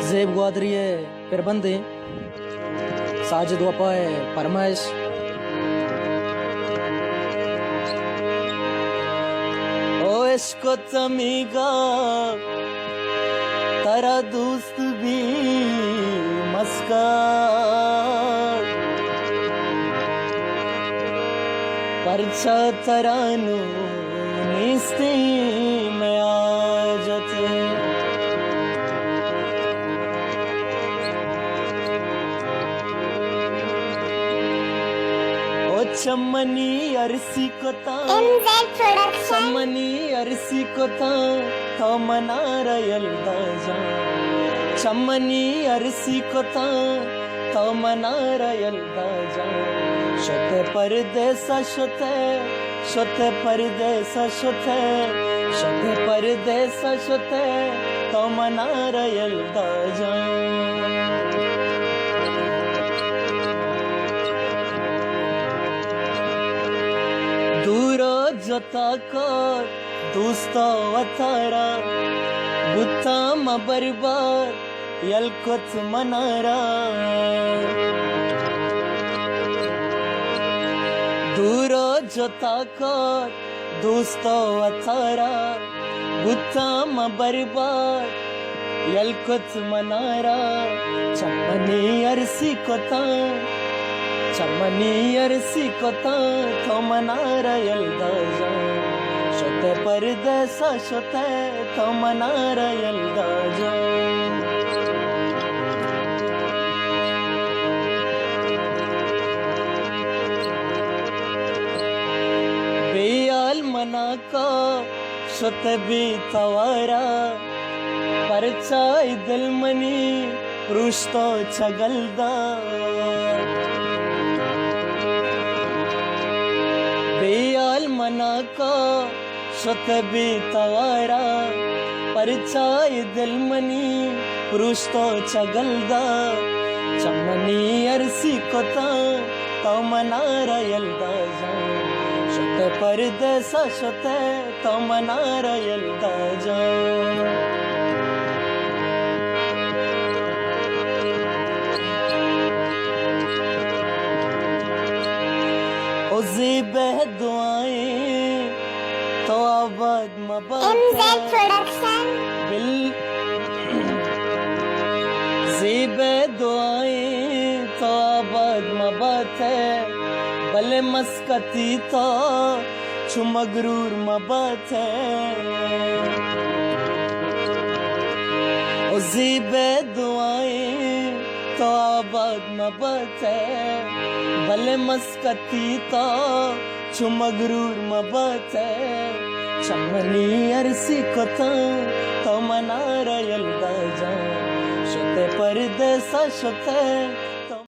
जेब ग्वादरिये पिरबंदी साजिद वपाए परमाइश ओ इश्को तमीगा तारा दोस्त भी मस्का परचा तरानु निस्ती में आजते चमनी अरसी कोता चमनी अरसी कोता तो मनारा यल्दाजा चमनी अरसी कोता तो मनारा यल्दाजा शोते परदेसा शोते शोते परदेसा शोते शोते परदेसा शोते तो मनारा यल्दाजा दूरो जता कर दोस्ता वतारा बुत्ता मबरबार यलकुत मनारा दूरो जता कर दोस्ता वतारा बुत्ता मबरबार यलकुत मनारा चमनी अरसी कोता चमनी अरसी कोता तो मनारा यल्दाजा शोते परदेसा शोते तो मनारा यल्दाजा बेयाल मना का शोते भी तवारा परचाई दिल मनी रुश्तो चगलदा बेयाल मना का शत भी तवारा परचाई दिल मनी रुश्तो चगलदा चमनी अरसी कोता तो मनारा यल्दाजा शत परदेसा शते तो मनारा यल्दाजा ज़ेबे दुआएं तो आबाद मबाद बिल ज़ेबे दुआएं तो आबाद मबाद है भले मस्कती तो चुमगरूर मबाद है ज़ेबे दुआएं तो आबाद मबाद है भले मस्कती तो चुमगरूर मबाद है चमनी अरसी कोता तो मनारा यल्दाजा शोते परदेसा शोते